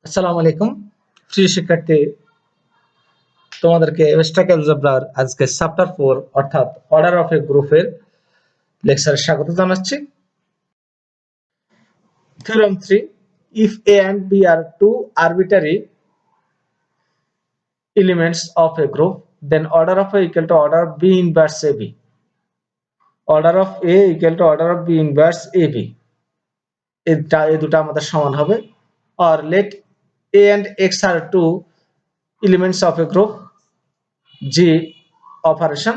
আসসালামু আলাইকুম প্রিয় শিক্ষার্থী, তোমাদেরকে অ্যাবস্ট্রাক্ট অ্যালজেব্রার আজকে চ্যাপ্টার 4 অর্থাৎ অর্ডার অফ এ গ্রুপের লেকচারে স্বাগত জানাচ্ছি। Theorem 3, if a and b are two arbitrary elements of a group, then order of a equal to order of b inverse ab, order of a equal to order of b inverse ab, এই দুটো আমাদের সমান হবে। or let a and x are two elements of a group G operation,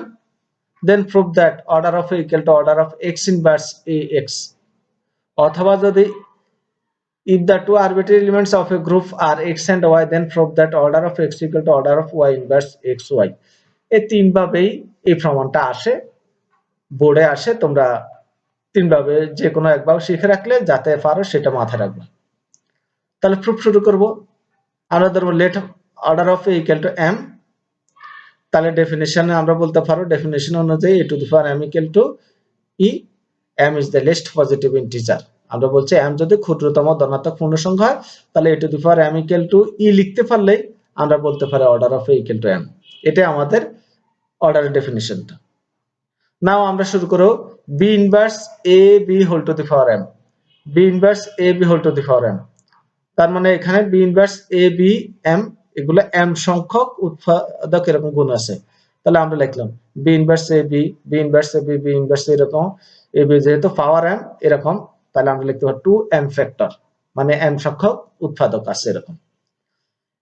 then prove that order of a equal to order of x inverse ax, অথবা যদি if the two arbitrary elements of a group are x and y, then prove that order of x equal to order of y inverse xy। এই তিন ভাবেই এই প্রমাণটা আসে, বোর্ডে আসে। তোমরা তিন ভাবে যে কোনো একবার শিখে রাখলে যাতে পারো সেটা মাথায় রাখবে। তাহলে প্রুফ শুরু করব। আমরা ধরবো let order of A equal to m। তাহলে ডেফিনিশনে আমরা বলতে পারো, ডেফিনিশন অনুযায়ী a to the power m equal to e, m is the least positive integer। আমরা বলছি m যদি ক্ষুদ্রতম ধনাত্মক পূর্ণ সংখ্যা হয় তাহলে a to the power m equal to e লিখতে পারলেই আমরা বলতে পারি order of a equal to m। এটা আমাদের অর্ডারের ডেফিনিশনটা। নাও আমরা শুরু করব b inverse a b whole to the power m, b inverse a b whole to the power m। তার মানে এখানে b inverse a b m, এগুলো m সংখ্যক উৎপাদক এরকম গুণ আছে। তাহলে আমরা লিখলাম b inverse a b, b inverse a b, b inverse এরকম a b যেহেতু পাওয়ার m এরকম, তাহলে আমরা লিখতে পারি 2m ফ্যাক্টর, মানে m সংখ্যক উৎপাদক আছে এরকম।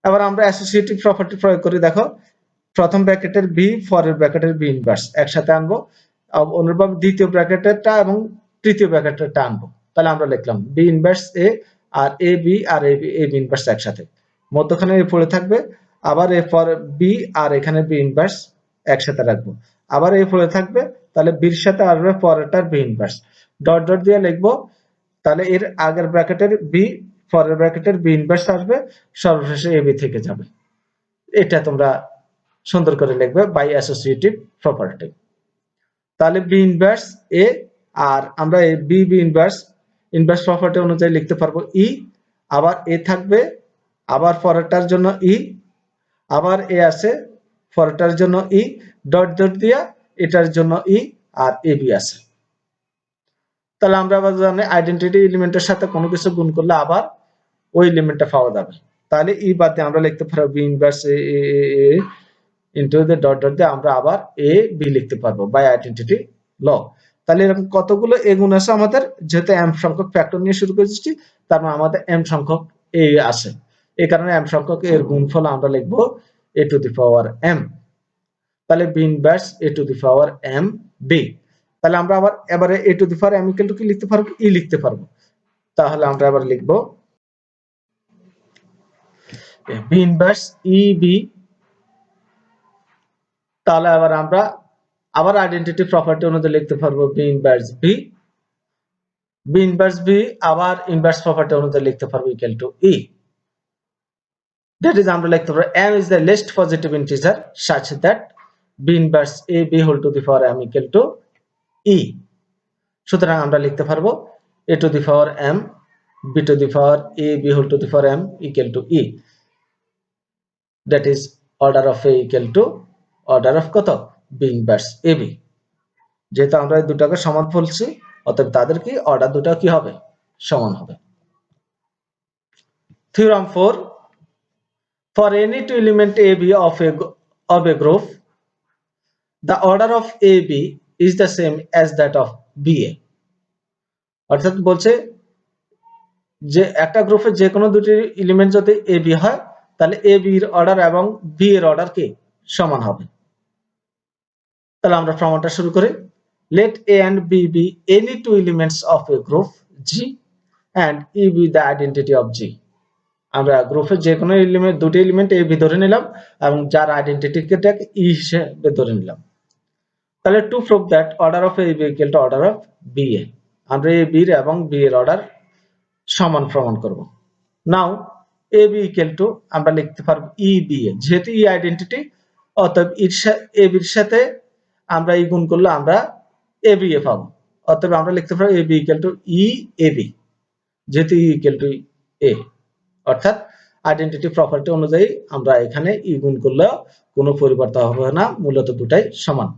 এবার আমরা অ্যাসোসিয়েটিভ প্রপার্টি প্রয়োগ করি। দেখো, প্রথম ব্র্যাকেটের b, পরের ব্র্যাকেটের b ইনভার্স একসাথে আনবো, অনুরূপভাবে দ্বিতীয় ব্র্যাকেটেরটা এবং তৃতীয় ব্র্যাকেটেরটা আনবো। তাহলে আমরা লিখলাম b ইনভার্স a আর a b আর a b ইনভার্স একসাথে, মধ্যখানে a পড়ে থাকবে। আবার এর পর b আর এখানে b ইনভার্স একসাথে রাখবো, আবার a পড়ে থাকবে। তাহলে b এর সাথে আসবে পরেরটার b ইনভার্স, ডট ডট দিয়ে লিখবো। তাহলে এর আগের ব্র্যাকেটের b, পরের ব্র্যাকেটের b ইনভার্স আসবে, সর্বশেষে a b থেকে যাবে। এটা তোমরা সুন্দর করে লিখবে বাই অ্যাসোসিয়েটিভ প্রপার্টি। তাহলে b ইনভার্স a, আর আমরা এই b ইনভার্স প্রপার্টি অনুযায়ী লিখতে পারবো e, আবার a থাকবে, আবার পরেরটার জন্য e, আবার a আছে পরেরটার জন্য e, ডট ডট দিয়া এটার জন্য e, আর ab আছে। তাহলে আমরা আবার জানি আইডেন্টিটি এলিমেন্টের সাথে কোনো কিছু গুণ করলে আবার ওই এলিমেন্টটা পাওয়া যাবে। তাহলে e বাদ দিয়ে আমরা লিখতে পারবো b inverse a into the dot dot দিয়ে আমরা আবার a b লিখতে পারবো বাই আইডেন্টিটি ল। তাহলে এরকম কতগুলো a গুণ আছে আমাদের, যেহেতু m সংখ্যক ফ্যাক্টর নিয়ে শুরু করেছি তার মানে আমাদের m সংখ্যক a আছে। এই কারণে m সংখ্যক এর গুণফল আমরা লিখবো a to the power m। তাহলে b inverse a to the power m b। তাহলে আমরা আবার এবারে a to the power m equal to কি লিখতে পারবো, e লিখতে পারবো। তাহলে আমরা আবার লিখবো b ইনভার্স e b। তাহলে আবার আমরা আবার আইডেন্টিটি প্রপার্টি অনুযায়ী লিখতে পারবো b inverse b, b inverse b আবার ইনভার্স প্রপার্টি অনুযায়ী লিখতে পারবো equal to e। That is আমরা লিখতে পারবো m is the least positive integer such that b inverse a b whole to the power m equal to e। সুতরাং আমরা লিখতে পারবো a to the power m b to the power a b whole to the power m equal to e, that is order of a equal to order of কত b inverse ab। যেহেতু আমরা এই দুটাকে সমান বলছি অতএব তাদের কি অর্ডার দুটো কি হবে, সমান হবে। Theorem 4, for any two element ab of a group, the order of ab is the same as that of ba। অর্থাৎ বলছে যে একটা গ্রুপের যে কোনো দুটি এলিমেন্ট যদি ab হয় তাহলে ab এর অর্ডার এবং b এর অর্ডার কি সমান হবে। তাহলে আমরা প্রমাণটা শুরু করি। let a and b be any two elements of a group g and e be the identity of g। আমরা গ্রুপের যে কোনো এলিমেন্ট, দুটি এলিমেন্ট ab ধরে নিলাম এবং যার আইডেন্টিটিকে e হিসেবে ধরে নিলাম। তাহলে to prove that order of ab equal to order of ba, আমরা ab এবং b এর অর্ডার সমান প্রমাণ করব। নাও ab ইকুয়াল টু আমরা লিখতে পারবো eba, যেহেতু e আইডেন্টিটি অতএব ab এর সাথে আমরা এই গুণ করলে আমরা aba পাবো। অতএব আমরা লিখতে পারবো ab equal two e ab, যেহেতু e ইকুয়াল টু a। অর্থাৎ আইডেন্টিটি প্রপার্টি অনুযায়ী আমরা এখানে ই গুণ করলে কোনো পরিবর্তন হবে না, মূলত দুটাই সমান।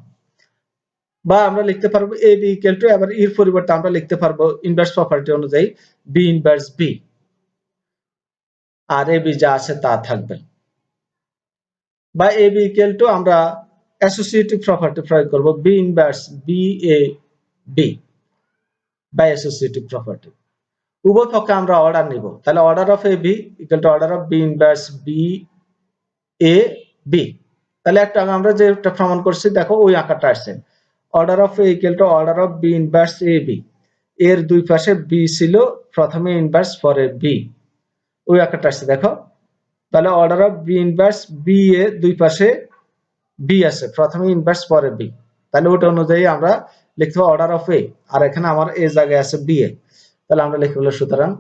বা আমরা লিখতে পারবো এ বি ইকুয়াল টু, এবার এর পরিবর্তে আমরা লিখতে পারবো ইনভার্স প্রপার্টি অনুযায়ী বি ইনভার্স বি, আর এ বি যা আছে তা থাকবে। বা এ বি ইকুয়াল টু আমরা অ্যাসোসিয়েটিভ প্রপার্টি প্রয়োগ করব B inverse B A B by associative property. উভয় পক্ষে আমরা অর্ডার নিব, তাহলে order of A B equal to order of B inverse B A B. তাহলে একটা আমরা যেটা প্রমাণ করছি দেখো ওই আকারটা আসছে, order of A equal to order of B inverse A B, এর দুই পাশে বি ছিল, প্রথমে ইনভার্স পরে বি, ওই আকারটা আসছে দেখো। তাহলে order of B inverse B A দুই পাশে বি আছে, প্রথমে ইনভার্স পরে বি, তাহলে ওটা অনুযায়ী আমরা লিখতে হবে অর্ডার অফ এ, আর এখানে আমার এ জায়গায় আছে বি এ, তাহলে আমরা লিখে বলবো সুতরাং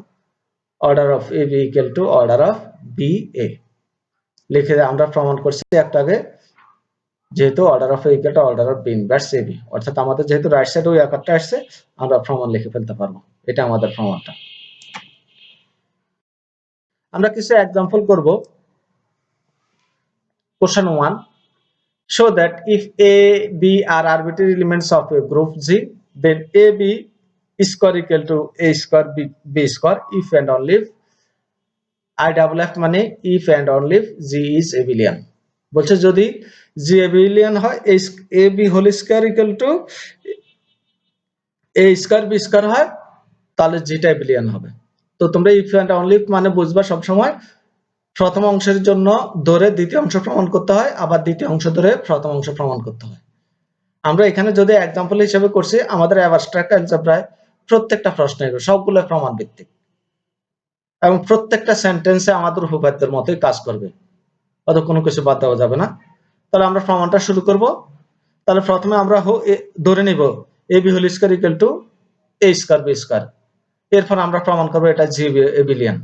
order of A B equal to order of B A. লিখে আমরা প্রমাণ করছি একটা আগে, যেহেতু order of A equal to order of B inverse A B, অর্থাৎ আমাদের যেহেতু রাইট সাইডে ওই আকারটা আসছে আমরা প্রমাণ লিখে ফেলতে পারবো, এটা আমাদের প্রমাণটা। আমরা কিছু एग्जांपल করব। Question 1, show that if A, B are arbitrary elements of a group G, then AB square equal to A square B square if and only if IFF মানে if and only if G is abelian। বলছে যদি G abelian হয় AB whole square equal to A square B square হয় তাহলে G টা abelian হবে। তো তোমরা if and only if মানে বুঝবা সব সময় প্রথম অংশের জন্য ধরে দ্বিতীয় অংশ প্রমাণ করতে হয়, আবার দ্বিতীয় অংশ ধরে প্রথম অংশ প্রমাণ করতে হয়। আমরা এখানে যদি एग्जांपल হিসেবে করছি, আমাদের অ্যাবস্ট্রাক্ট অ্যালজেব্রায় প্রত্যেকটা প্রশ্নের সবগুলো প্রমাণ ভিত্তিক এবং প্রত্যেকটা সেন্টেন্সে আমাদের উপপাদ্যের মতোই কাজ করবে, অত কোনো কিছু বাদ দেওয়া যাবে না। তাহলে আমরা প্রমাণটা শুরু করব। তাহলে প্রথমে আমরা ধরে নিব A B whole square equal to A square B square, এরপর আমরা প্রমাণ করব এটা জি এবিলিয়ান,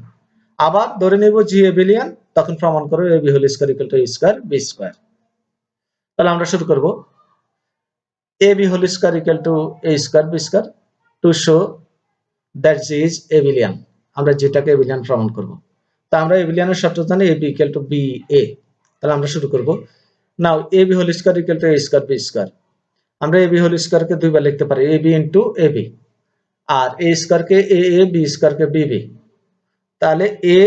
আবার ধরে নিব জি এবিলিয়ান, তখন প্রমাণ করব A B whole square equal to A square B square. তাহলে আমরা শুরু করব A B whole square equal to A square B square to show that G is Abelian. আমরা যেটাকে এবিলিয়ান প্রমাণ করব। তো আমরা এবিলিয়ানের সূত্র জানি A B equal to B A. তাহলে আমরা শুরু করব। Now A B whole square equal to A square B square, আমরা এ বি হোল স্কয়ার কে দুইবার লিখতে পারি, A B into A B, আর এ স্কয়ার কে এ এ, বি স্কয়ার কে বি বি। তাহলে এ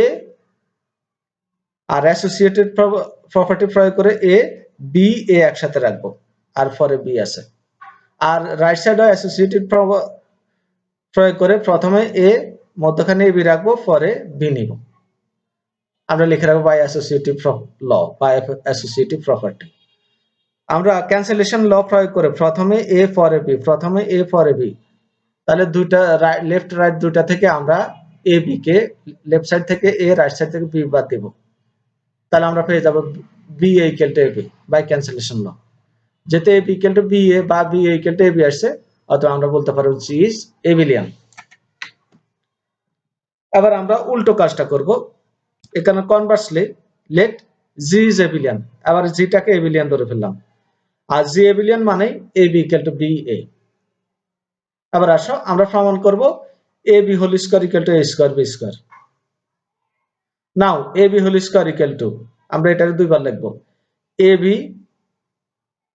আর অ্যাসোসিয়েটেড প্রপার্টি প্রয়োগ করে এ বি এ একসাথে রাখবো, আর পরে বি আছে। আর রাইট সাইডে অ্যাসোসিয়েটেড প্রয়োগ করে প্রথমে এ, মধ্যখানে এ বি রাখবো, পরে বি নিব। আমরা লিখে রাখবো by associative law, by associative property. আমরা ক্যান্সেলেশন ল প্রয়োগ করে প্রথমে এ পরে বি, প্রথমে এ পরে বি, তাহলে দুইটা লেফট রাইট দুইটা থেকে আমরা এ বি কে, লেফট সাইড থেকে এ, রাইট সাইড থেকে বি বাদ দেব, তাহলে আমরা পেয়ে যাব B A equal to A B by cancellation law. যেতে A B equal to B A বা B A equal to A B আসছে, অথবা আমরা বলতে পারবো জি ইজ এবিলিয়ান। আবার আমরা উল্টো কাজটা করব, এখানে conversely let G is Abelian, আবার জিটাকে এবিলিয়ান ধরে ফেললাম, আর জি এবিলিয়ান মানে A B equal to B A. আবার আসো আমরা প্রমাণ করব A B whole square equal to A square B square. Now A B whole square equal to, আমরা এটাকে দুইবার লিখব, A B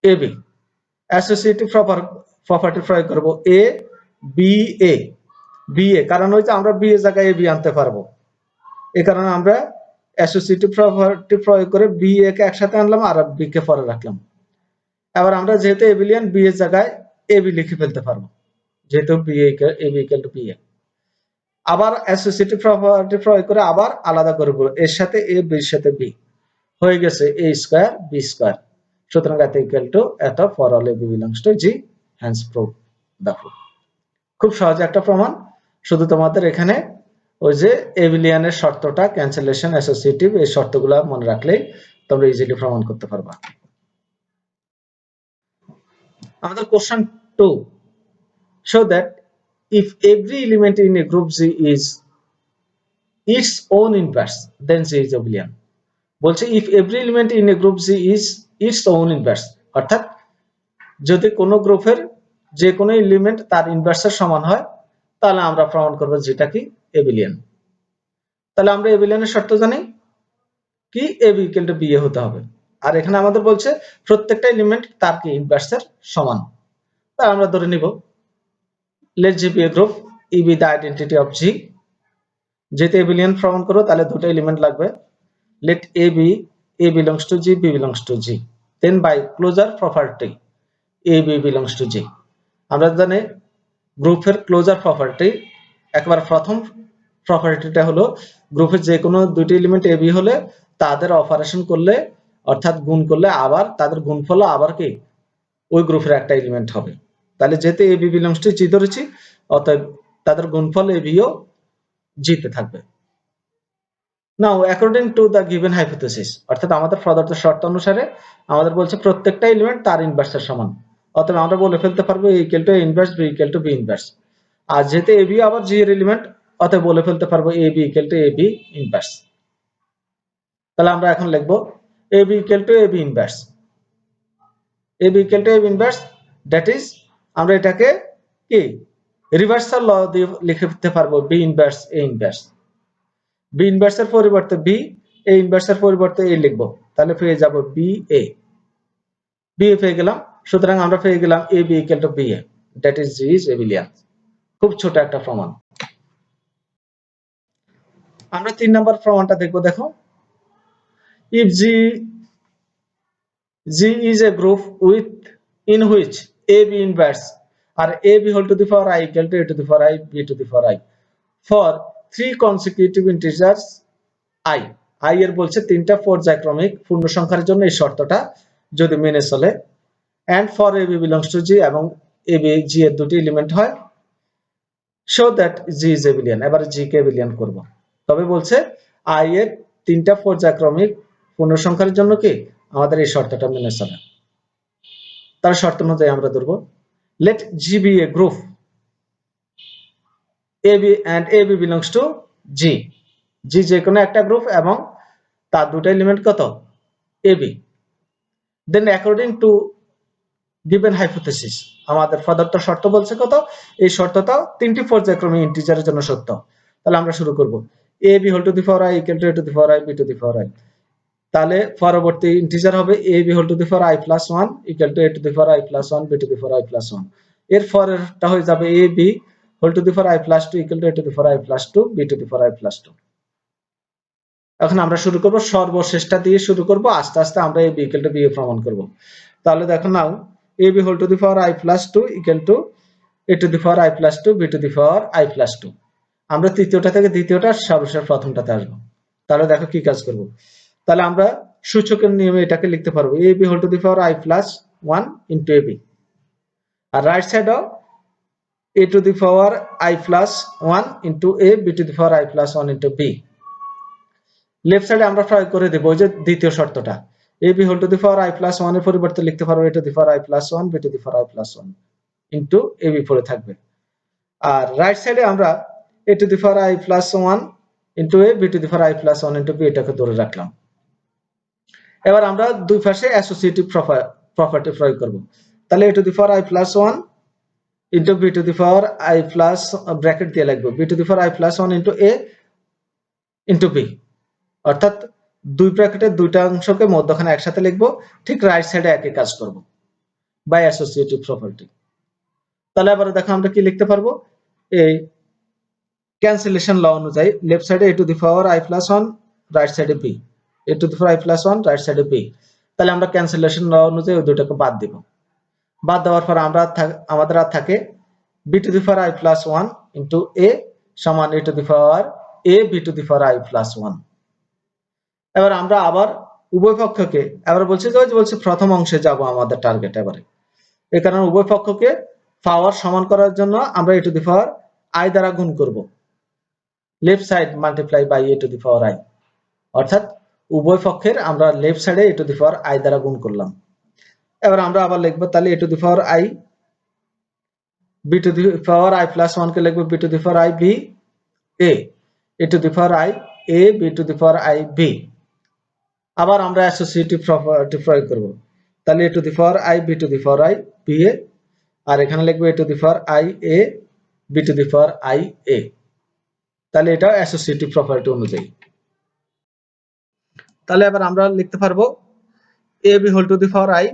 A B, associative property প্রয়োগ করব A B A, B A, কারণ হচ্ছে আমরা বি এর জায়গায় এ বি আনতে পারবো, এই কারণে আমরা অ্যাসোসিয়েটিভ প্রপার্টি প্রয়োগ করে বি এ কে একসাথে আনলাম আর বি কে পরে রাখলাম। এবার আমরা যেহেতু এবিলিয়ান বি এর জায়গায় এ বি লিখে ফেলতে পারবো, যেহেতু B A B equal to B A. আবার অ্যাসোসিয়েটিভ প্রপার্টি প্রয়োগ করে আবার আলাদা করব, এর সাথে এ, বির সাথে বি, হয়ে গেছে এ স্কয়ার বি স্কয়ার। সুতরাং এত ইকুয়াল টু এত for all A B belongs to G, hence prove the proof. খুব সহজ একটা প্রমাণ, শুধু তোমাদের এখানে ওই যে এবিলিয়ানের শর্তটা, ক্যান্সেলেশন, অ্যাসোসিয়েটিভ, এই শর্তগুলো মনে রাখলেই তোমরা ইজিলি প্রমাণ করতে পারবা। আমাদের question 2, show that if every element in a group G is its own inverse then G is abelian। বলছে if every element in a group G is its own inverse, অর্থাৎ যদি কোনো গ্রুপের যে কোনো এলিমেন্ট তার ইনভার্সের সমান হয়, তাহলে আমরা প্রমাণ করব যেটা কি এবিলিয়ান। তাহলে আমরা এবিলিয়ানের শর্ত জানি, কি a b equal to b a হতে হবে। আর এখানে আমাদের বলছে প্রত্যেকটা এলিমেন্ট তার কি ইনভার্সের সমান। তাহলে আমরা ধরে নিব let G be a group, E be the identity of G। যেহেতু abelian প্রমাণ করো তাহলে দুটো এলিমেন্ট লাগবে। let A be A belongs to G, B belongs to G, then by closure property A B belongs to G। আমরা জানি গ্রুপের closure property একবার প্রথম প্রপার্টিটা হলো গ্রুপের যে কোনো দুটি এলিমেন্ট a b হলে তাদের অপারেশন করলে অর্থাৎ গুণ করলে আবার তাদের গুণফল আবার কি ওই গ্রুপের একটা এলিমেন্ট হবে। তাহলে যেতে a b belongs to G ধরেছি, অতএব তাদের গুণফল a b ও G তে থাকবে। Now according to the given hypothesis, অর্থাৎ আমাদের প্রদত্ত শর্ত অনুসারে আমাদের বলছে প্রত্যেকটা এলিমেন্ট তার ইনভার্সের সমান, অতএব আমরা বলে ফেলতে পারবো a equal to a inverse, b equal to b inverse. আর যেহেতু a b আবার g এর এলিমেন্ট, অতএব বলে ফেলতে পারবো a b equal to a b inverse. তাহলে আমরা এখন লিখব a b equal to a b inverse, a b equal to a b inverse, that is আমরা এটাকে কি রিভার্সাল ল দিয়ে লিখতে পারবো b inverse a inverse. b ইনভার্সের পরিবর্তে b, a ইনভার্সের পরিবর্তে a লিখব, তাহলে পেয়ে যাব b a, b a পেয়ে গেলাম। সুতরাং আমরা পেয়ে গেলাম a b equal to b a, that is g is abelian। খুব ছোট একটা প্রমাণ। আমরা 3 নাম্বার প্রমাণটা দেখব। দেখো, if G is a group with in which a b inverse are a b whole to the power I equal to a to the power I b to the power I for 3 consecutive integers I এর বলছে তিনটা পর্যায়ক্রমিক পূর্ণ সংখ্যার জন্য এই শর্তটা যদি মেনে চলে, and for a b belongs to G এবং a b G এর দুটি এলিমেন্ট হয়, so that G is abelian। এবারে G কে abelian করব, তবে বলছে I এর তিনটা পর্যায়ক্রমিক পূর্ণ সংখ্যার জন্য কি আমাদের এই শর্তটা মেনে চলে। তার শর্ত অনুযায়ী আমরা ধরব let G be a group AB and AB belongs to G, G যে কোনো একটা গ্রুপ এবং তার দুটো এলিমেন্ট কত AB, then according to given hypothesis আমাদের প্রদত্ত শর্ত বলছে কত, এই শর্তটা তিনটি পর্যায়ক্রমিক ইন্টিজারের জন্য সত্য। তাহলে আমরা শুরু করব AB whole to the power I equal to a to the power I b to the power I, তাহলে পরবর্তী ইন্টিজার হবে ab whole to the power I plus 1 equal to a to the power I plus 1 b to the power I plus 1। এর পরেরটা হয়ে যাবে ab whole to the power I plus 2 equal to a to the power I plus 2 b to the power I plus 2। এখন আমরা শুরু করব সর্বশেষটা দিয়ে শুরু করব, আস্তে আস্তে আমরা ab equal to b প্রমাণ করব। তাহলে দেখো নাও ab whole to the power I plus 2 equal to a to the power I plus 2 b to the power I plus 2। আমরা তৃতীয়টা থেকে দ্বিতীয়টা সর্বশেষ প্রথমটাতে আসব। তাহলে দেখো কি কাজ করব, তাহলে আমরা সূচকের নিয়মে এটাকে লিখতে পারবো ab whole to the power I plus 1 into ab, আর রাইট সাইডও a to the power I plus 1 into a b to the power I plus 1 into b। Left সাইডে আমরা প্রয়োগ করে দেব ওই যে দ্বিতীয় শর্তটা, ab whole to the power I plus 1 এর পরিবর্তে লিখতে পারবো a to the power I plus 1 b to the power I plus 1 into ab পড়ে থাকবে। আর রাইট সাইডে আমরা a to the power I plus 1 into a b to the power I plus 1 into b এটাকে ধরে রাখলাম। এবার আমরা দুই পাশে অ্যাসোসিয়েটিভ প্রপার্টি প্রয়োগ করব। তাহলে a to the power I plus 1 into b to the power I plus bracket দিয়ে লিখব b to the power I plus 1 into a into b, অর্থাৎ দুই ব্র্যাকেটের দুইটা অংশকে মধ্যখানে একসাথে লিখব, ঠিক রাইট সাইডে একই কাজ করব বাই অ্যাসোসিয়েটিভ প্রপার্টি। তাহলে এবারে দেখো আমরা কি লিখতে পারবো, এই ক্যান্সেলেশন ল অনুযায়ী লেফট সাইডে a to the power I plus 1 right সাইডে b, a to the power I plus 1 right সাইডে b। তাহলে আমরা ক্যান্সেলেশন ল অনুযায়ী ওই দুটোকে বাদ দিব। বাদ দেওয়ার পর আমাদের আর থাকে b to the power I plus 1 into a সমান a to the power a b to the power I plus 1। এবার আমরা আবার উভয় পক্ষকে এবার বলছে প্রথম অংশে যাব আমাদের টার্গেট। এবারে এই কারণে উভয় পক্ষকে পাওয়ার সমান করার জন্য আমরা a to the power I দ্বারা গুণ করব, left side multiply by a to the power I, অর্থাৎ উভয় পক্ষের আমরা লেফট সাইডে a to the power I দ্বারা গুণ করলাম। এবার আমরা আবার লিখব তাহলে a to the power I b to the power I plus 1 কে লিখব b to the power I b a to the power I a b to the power I b। আবার আমরা অ্যাসোসিয়েটিভ প্রপার্টি প্রয়োগ করব, তাহলে a to the power I b to the power I b a, আর এখানে লিখব a to the power I a b to the power I a। তাহলে এটা associative property অনুযায়ী। তাহলে এবার আমরা লিখতে পারবো ab whole to the power i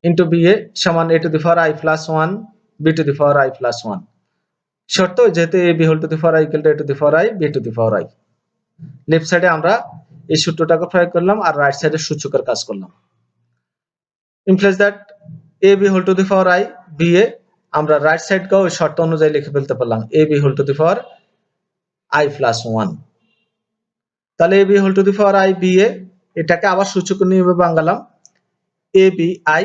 into ba সমান a to the power i plus 1 b to the power i plus 1। শর্ত যেহেতু ab whole to the power i equal to a to the power i b to the power i। Left সাইডে আমরা এই সূত্রটাকে প্রয়োগ করলাম আর right সাইডে সূচকের কাজ করলাম। implies that ab whole to the power i ba আমরা রাইট সাইডকেও ওই শর্ত অনুযায়ী লিখে ফেলতে পারলাম ab whole to the power i plus 1। তাহলে ab whole to the power i ba এটাকে আবার সূচক নিয়মে বানালাম ab i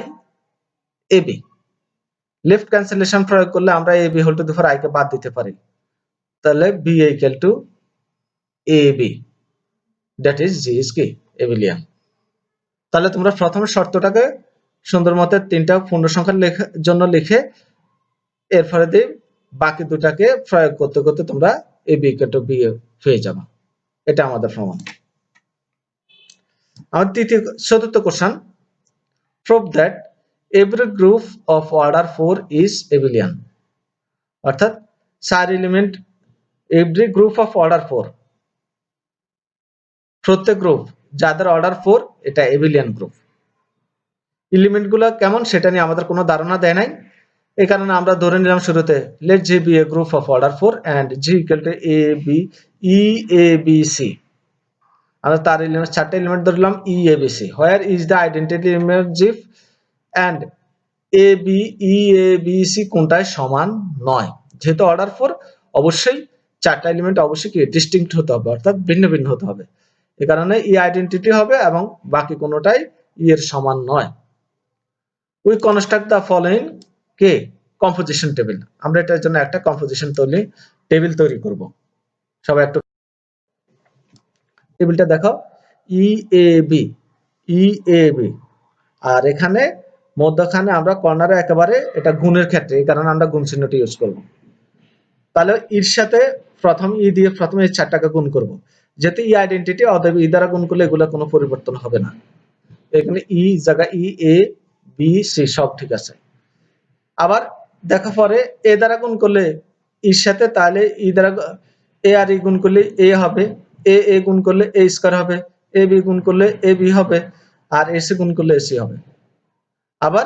ab। Left cancellation প্রয়োগ করলে আমরা ab whole to the power i কে বাদ দিতে পারি, তাহলে ba equal to ab, that is g is কি এবিলিয়ান। তাহলে তোমরা প্রথমে শর্তটাকে সুন্দর মতে তিনটা পূর্ণ সংখ্যার জন্য লিখে এরপরে দিয়ে বাকি দুটাকে প্রয়োগ করতে করতে তোমরা ab ইকুয়াল টু ba পেয়ে যাবে। এটা আমাদের প্রমাণ। আমাদের চতুর্থ question, prove that every group of order 4 is abelian. অর্থাৎ 4 element every group of order 4, প্রত্যেক গ্রুপ যাদের অর্ডার 4 এটা এবিলিয়ান গ্রুপ। এলিমেন্টগুলো কেমন সেটা নিয়ে আমাদের কোনো ধারণা দেয় নাই, এই কারণে আমরা ধরে নিলাম শুরুতে let G be a group of order 4 and G equal to A b e a b c. আমরা তার এলিমেন্ট চারটি এলিমেন্ট ধরলাম e a b c, where is the identity element জিফ and a b e a b c কোনটায় সমান নয়। যেহেতু order 4 অবশ্যই চারটা এলিমেন্ট অবশ্যই কি ডিস্টিংক্ট হতে হবে, অর্থাৎ ভিন্ন ভিন্ন হতে হবে, এই কারণে ই আইডেন্টিটি হবে এবং বাকি কোনোটাই ই এর সমান নয়। We construct the following K composition table. আমরা এটার জন্য একটা কম্পোজিশন টেবিল তৈরি করব। সবাই একটু টেবিলটা দেখো, ই a b e a B, আর এখানে মধ্যখানে আমরা কর্নারে একেবারে এটা গুণের ক্ষেত্রে, এই কারণে আমরা গুণ চিহ্নটি ইউজ করব। তাহলে এর সাথে প্রথম ই দিয়ে প্রথমে এই চারটাকে গুণ করব, যেহেতু ই আইডেন্টিটি অতএব ই দ্বারা গুণ করলে এগুলো কোনো পরিবর্তন হবে না। এখানে ই জায়গা ই এ বি সি সব ঠিক আছে। আবার দেখো পরে এ দ্বারা গুণ করলে ইর সাথে, তাহলে ই দ্বারা এ আর ই গুণ করলে এ হবে, এ গুণ করলে এ স্কয়ার হবে, এ বি গুণ করলে এ বি হবে, আর এ সি গুণ করলে এ সি হবে। আবার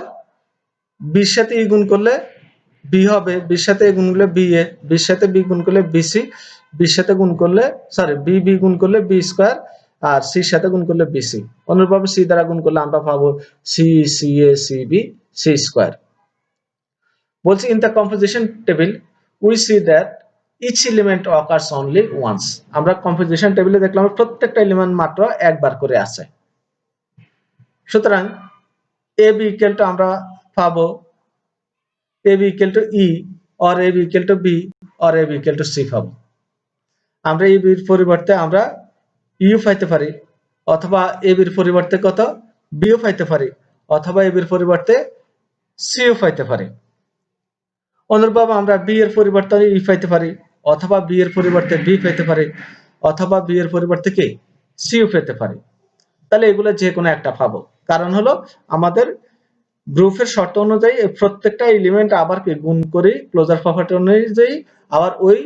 বির সাথে ই গুণ করলে বি হবে, বির সাথে এ গুণ করলে বি এ, বির সাথে বি গুণ করলে বি সি, বির সাথে গুণ করলে বি বি গুণ করলে বি স্কয়ার, আর সির সাথে গুণ করলে বি সি। অনুরূপভাবে সি দ্বারা গুণ করলে আমরা পাবো c c a c b c square. বলছি in the composition table we see that each element occurs only once. আমরা কম্পোজিশন টেবিলে দেখলাম প্রত্যেকটা এলিমেন্ট মাত্র একবার করে আছে। সুতরাং এ বি ইকুয়াল টু আমরা পাবো a B equal to E or A B equal to b or A B equal to c পাবো। আমরা এ বির পরিবর্তে আমরা ইউ পাইতে পারি, অথবা এ বির পরিবর্তে কত বিও পাইতে পারি, অথবা এ বির পরিবর্তে সিও পাইতে পারি। অনুরূপভাবে আমরা বি এর পরিবর্তে ই পাইতে পারি, অথবা বি এর পরিবর্তে বি পেতে পারি, অথবা বি এর পরিবর্তে কি সিও পেতে পারি। তাহলে এগুলো যে কোনো একটা পাবো, কারণ হলো আমাদের গ্রুপের শর্ত অনুযায়ী প্রত্যেকটা এলিমেন্ট আবার কি গুণ করি ক্লোজার প্রপার্টি অনুযায়ী, আবার ওই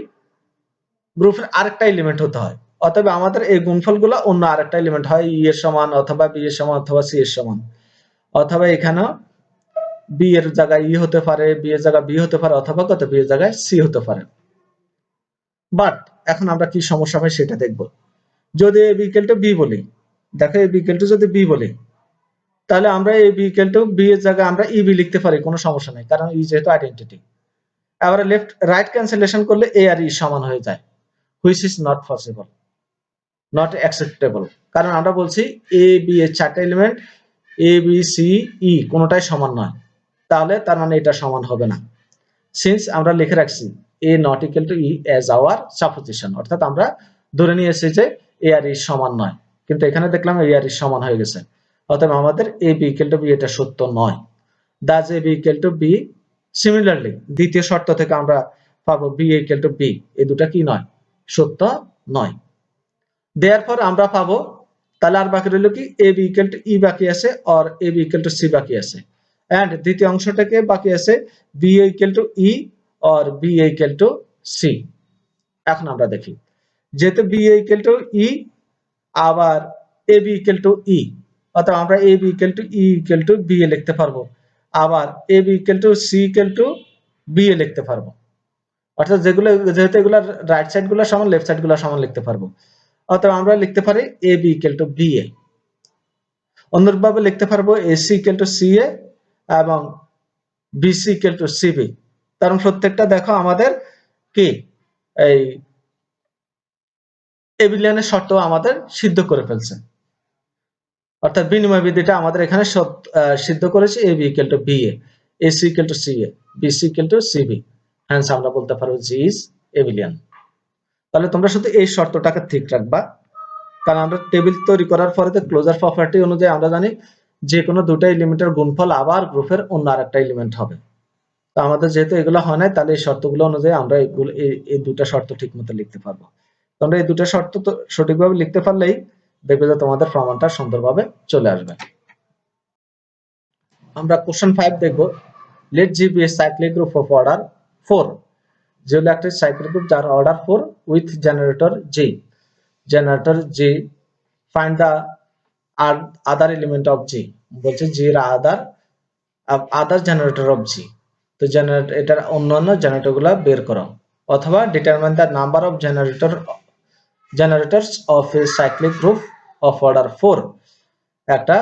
গ্রুপের আরেকটা এলিমেন্ট হতে হয়। অতএব আমাদের এই গুণফলগুলো অন্য আরেকটা এলিমেন্ট হয় ই এর সমান, অথবা বি এর সমান, অথবা সি এর সমান, অথবা এখানে বি এর জায়গায় ই হতে পারে, বি এর জায়গায় বি হতে পারে, অথবা কত বি এর জায়গায় সি হতে পারে। বাট এখন আমরা কি সমস্যা হয় সেটা দেখব। যদি A B equal to B বলি, দেখো এ বি ইকুয়াল টু যদি বি বলি, তাহলে আমরা A B equal to B এর জায়গায় আমরা ই বি লিখতে পারি, কোনো সমস্যা নাই, কারণ ই যেহেতু আইডেন্টিটি। এবারে লেফট রাইট ক্যান্সেলেশন করলে এ আর ই সমান হয়ে যায়, which is not possible, not acceptable. কারণ আমরা বলছি এ বি এর চারটা এলিমেন্ট এ বি সি ই কোনোটাই সমান নয়, তাহলে তার মানে এটা সমান হবে না। সিন্স আমরা লিখে রাখছি a not equal to e as our supposition, অর্থাৎ আমরা ধরে নিয়েছি যে এ আর ই সমান নয়, কিন্তু এখানে দেখলাম এ আর ই সমান হয়ে গেছে, অতএব আমাদের a B equal to b এটা সত্য নয়। Thus a B equal to b. Similarly দ্বিতীয় শর্ত থেকে আমরা পাবো বি ইকুয়াল টু বি, এই দুটা কি নয়, সত্য নয়। দেয়ারফর আমরা পাবো, তাহলে আর বাকি রইল কি A B equal to E বাকি আছে, or A B equal to C বাকি আছে, এন্ড দ্বিতীয় অংশটাকে বাকি আছে B equal to E or B equal to C. এখন আমরা দেখি, যেহেতু বি ইকুয়াল টু ই আবার ab ইকুয়াল টু ই, অর্থাৎ আমরা ab equal to e equal to B a লিখতে পারবো, আবার ab equal to c equal to B a লিখতে পারবো। অর্থাৎ যেগুলো যেহেতু এগুলা রাইট সাইড গুলো সমান লেফট সাইড গুলো সমান লিখতে পারবো, অর্থাৎ আমরা লিখতে পারি ab equal to B A. অন্যভাবে লিখতে পারবো ac ইকুয়াল টু সি এ এবং bc ইকুয়াল টু সিবি। কারণ প্রত্যেকটা দেখো আমাদের কি এই এবিলিয়ানের শর্ত আমাদের সিদ্ধ করে ফেলছে, অর্থাৎ বিনিময় বিধিটা আমাদের এখানে সিদ্ধ করেছে ab equal to ba, ac equal to ca, bc equal to cb। Hence আমরা বলতে পারবো g ইজ এবিলিয়ান। তাহলে তোমরা শুধু এই শর্তটাকে ঠিক রাখবা, কারণ আমরা টেবিল তৈরি করার পরে তো ক্লোজার প্রপার্টি অনুযায়ী আমরা জানি যে কোনো দুটো এলিমেন্টের গুণফল আবার গ্রুপের অন্য আরেকটা এলিমেন্ট হবে। তো আমাদের যেহেতু এগুলো হয় না, তাহলে এই শর্তগুলো অনুযায়ী আমরা এই দুটো শর্ত ঠিকমতো লিখতে পারবো। তোমরা এই দুটো শর্ত তো সঠিকভাবে লিখতে পারলেই দেখবে যে তোমাদের প্রমাণটা সুন্দরভাবে চলে আসবে। আমরা কোশ্চেন 5 দেখব। Let G be a cyclic group of order 4, যে হলো একটা সাইক্লিক গ্রুপ যার order 4 with generator G. Generator G, find the other element of G, বলছে জি এর আদার জেনারেটর অফ জি। তো জেনারেটর এটার অন্যান্য জেনারেটরগুলো বের করো, অথবা determine the number of generators of a cyclic group of order 4। একটা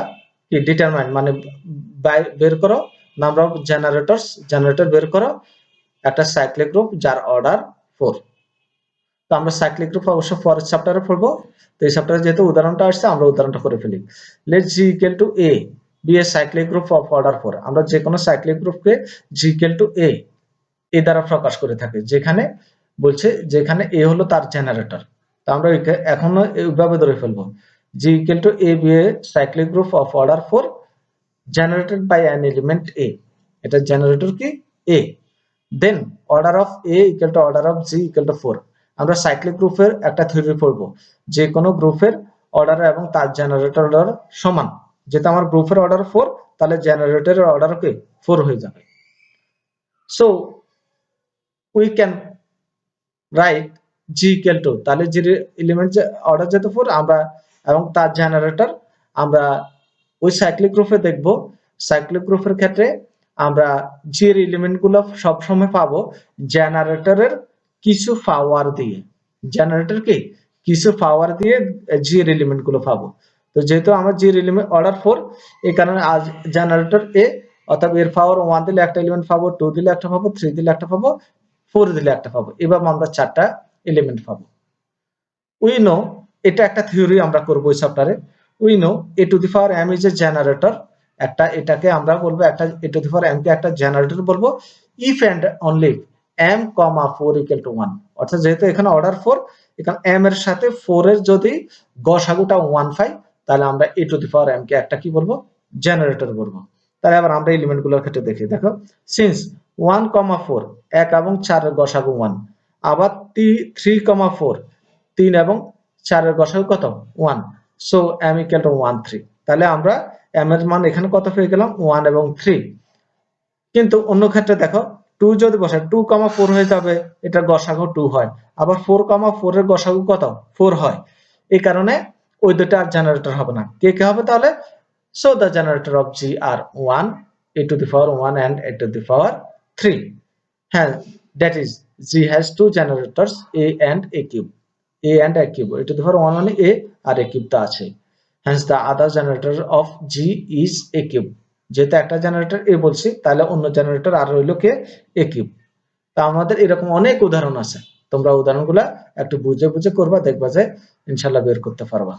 কি ডিটারমাইন মানে বের করো নাম্বার অফ জেনারেটর বের করো একটা সাইক্লিক গ্রুপ যার অর্ডার 4। তো আমরা সাইক্লিক গ্রুপ অবশ্য পরের চ্যাপ্টারে পড়বো, তো এই চ্যাপ্টারে যেহেতু উদাহরণটা আসছে আমরা উদাহরণটা করে ফেলি। Let G equal to A B a cyclic group of order 4। আমরা যে কোনো সাইক্লিক গ্রুপকে জি ইকুয়াল টু এ এ দ্বারা প্রকাশ করে থাকি, যেখানে বলছে যেখানে এ হলো তার জেনারেটর। তো আমরা এখনো এইভাবে ধরে ফেলবো, G equal to A B a cyclic group of order 4 generated by an element a, এটা জেনারেটর কি a, then order of a equal to order of g equal to 4। আমরা সাইক্লিক গ্রুপের একটা থিওরি পড়বো, যে কোনো গ্রুপের অর্ডার এবং তার জেনারেটর অর্ডার সমান। যেটা আমার গ্রুপের অর্ডার 4, তাহলে জেনারেটরের অর্ডার কি 4 হয়ে যাবে। So we can write G equal two, তাহলে জি এলিমেন্ট যে অর্ডার যেহেতু 4 আমরা এবং তার জেনারেটর আমরা ওই সাইক্লিক গ্রুপে দেখব। সাইক্লিক গ্রুপের ক্ষেত্রে আমরা জি এর এলিমেন্ট গুলো সবসময় পাবো জেনারেটরের কিছু পাওয়ার দিয়ে। জেনারেটর কি কিছু পাওয়ার দিয়ে জি এর এলিমেন্ট গুলো পাবো। তো যেহেতু আমার জি এর এলিমেন্ট অর্ডার 4, এই কারণে আজ জেনারেটর এ, অর্থাৎ এর পাওয়ার 1 দিলে একটা এলিমেন্ট পাবো, 2 দিলে একটা পাবো, 3 দিলে একটা পাবো, 4 দিলে একটা পাবো, এভাবে আমরা 4টা এলিমেন্ট পাবো। উই নো, এটা একটা থিওরি আমরা করব এই চ্যাপ্টারে। We know A to the power m is a generator, একটা এটাকে আমরা বলবো একটা এ টু দি পাওয়ার m কে একটা জেনারেটর বলবো if and only m, 4 equal to 1। অর্থাৎ যেহেতু এখানে অর্ডার 4, এখানে m এর সাথে 4 এর যদি গসাগুটা 1 পাই, তাহলে আমরা এ টু দি পাওয়ার m কে একটা কি বলবো জেনারেটর বলবো। তাহলে আবার আমরা এলিমেন্ট গুলোর ক্ষেত্রে দেখি, দেখো সিন্স 1, 4 1 এবং 4 এর গসাগু 1, আবার 3, 4 3 এবং 4 এর গসাগু কত 1, সো m ইকুয়াল টু 1 3। তাহলে আমরা m এর মান এখানে কত পেয়ে গেলাম 1 এবং 3। কিন্তু অন্য ক্ষেত্রে দেখো 2 যদি বসাই 2, 4 হয়ে যাবে, এটার গসাগু 2 হয়, আবার 4, 4 এর গসাগু কত 4 হয়। এই কারণে ওই দুটো আর জেনারেটর হবে না। কে কে হবে তাহলে? So the generator of G are 1, a to the power 1 and a to the power 3. Hence that is G has two generators a and a cube, a and a cube, a to the power 1 মানে a আর a cube টা আছে। Hence the other generator of G is a cube। যেহেতু একটা generator a বলছি, তাহলে অন্য generator আর হইলো কে a cube। তা আমাদের এরকম অনেক উদাহরণ আছে, তোমরা উদাহরণগুলো একটু বুঝে বুঝে করবা, দেখবা যে ইনশাআল্লাহ বের করতে পারবা।